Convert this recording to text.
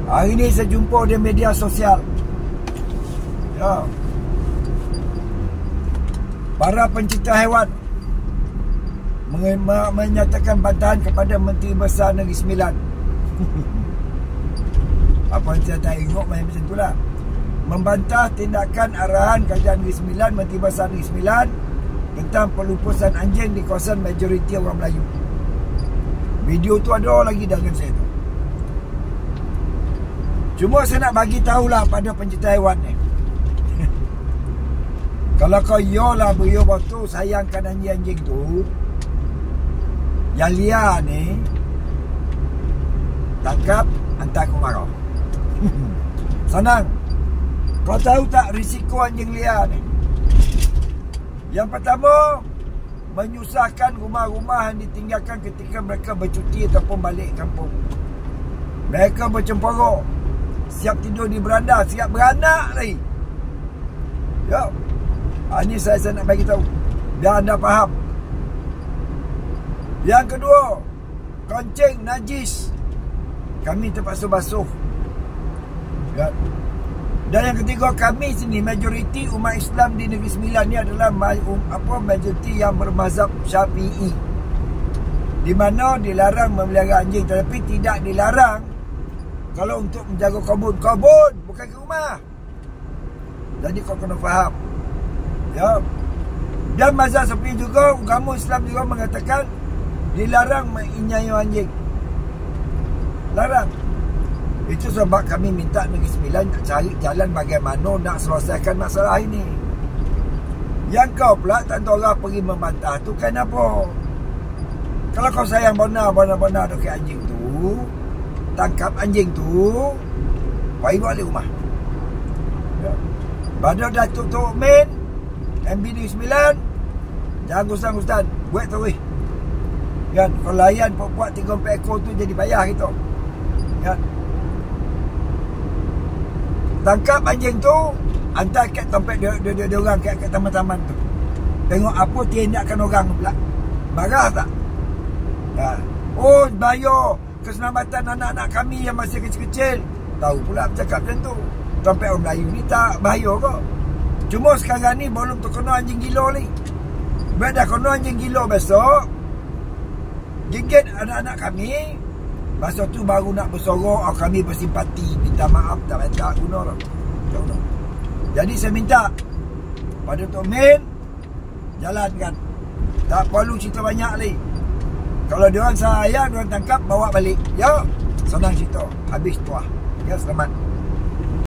Hari ni saya jumpa di media sosial. Ya. Para pencinta haiwan menyatakan bantahan kepada Menteri Besar Negeri Sembilan. Apa yang saya tengok macam itulah. Membantah tindakan arahan Kerajaan Negeri Sembilan, Menteri Besar Negeri Sembilan tentang pelupusan anjing di kawasan majoriti orang Melayu. Video tu ada lagi dengan saya tu. Cuma saya nak bagi tahulah pada pencinta haiwan ni. Kalau kau yolah beriyo waktu sayangkan anjing-anjing tu, yang liar ni, tangkap, hantar ke marah. Senang. Kau tahu tak risiko anjing liar ni? Yang pertama, menyusahkan rumah-rumah yang ditinggalkan ketika mereka bercuti ataupun balik kampung. Mereka bercemporos, siap tidur di beranda, siap beranak lagi. Ya. Ini saya nak bagi tahu biar anda faham. Yang kedua, kencing najis, kami terpaksa basuh. Ya. Dan yang ketiga, kami sini majoriti umat Islam di Negeri Sembilan ni adalah majoriti yang bermazhab Syafi'i, di mana dilarang memelihara anjing, tetapi tidak dilarang kalau untuk menjaga kebun bukan ke rumah. Jadi kau kena faham. Ya. Dan mazhab Syafi'i juga, agama Islam juga mengatakan dilarang menginyayu anjing. Larang. Itu sebab kami minta Negeri Sembilan nak cari jalan bagaimana nak selesaikan masalah ini. Yang kau pula tak tahu orang pergi membantah tu kenapa? Kalau kau sayang benar dekat anjing tu, tangkap anjing tu, pergi balik rumah. Ya. Pada Datuk Tok Min MB Negeri Sembilan, jangan gustan-gustan, buat tu weh. Kan, kalau layan buat 3-4 ekor tu jadi payah kita. Kan. Tangkap anjing tu, hantar kat tempat dia orang kat taman-taman tu. Tengok apa tindakan orang pula. Marah tak? Ya. Oh, bahaya keselamatan anak-anak kami yang masih kecil-kecil. Tahu pula bercakap macam tu. Tempat orang Melayu ni tak bahaya ke? Cuma sekarang ni belum terkena anjing gila ni. Bila dah kena anjing gila besok, gigit anak-anak kami, masa tu baru nak bersorok, kami bersimpati, minta maaf, tak guna lah. Tak guna. Jadi saya minta pada Tok Min, jalankan. Tak perlu cerita banyak lagi. Kalau diorang sayang, diorang tangkap, bawa balik. Ya, senang cerita. Habis tuah. Ya, selamat.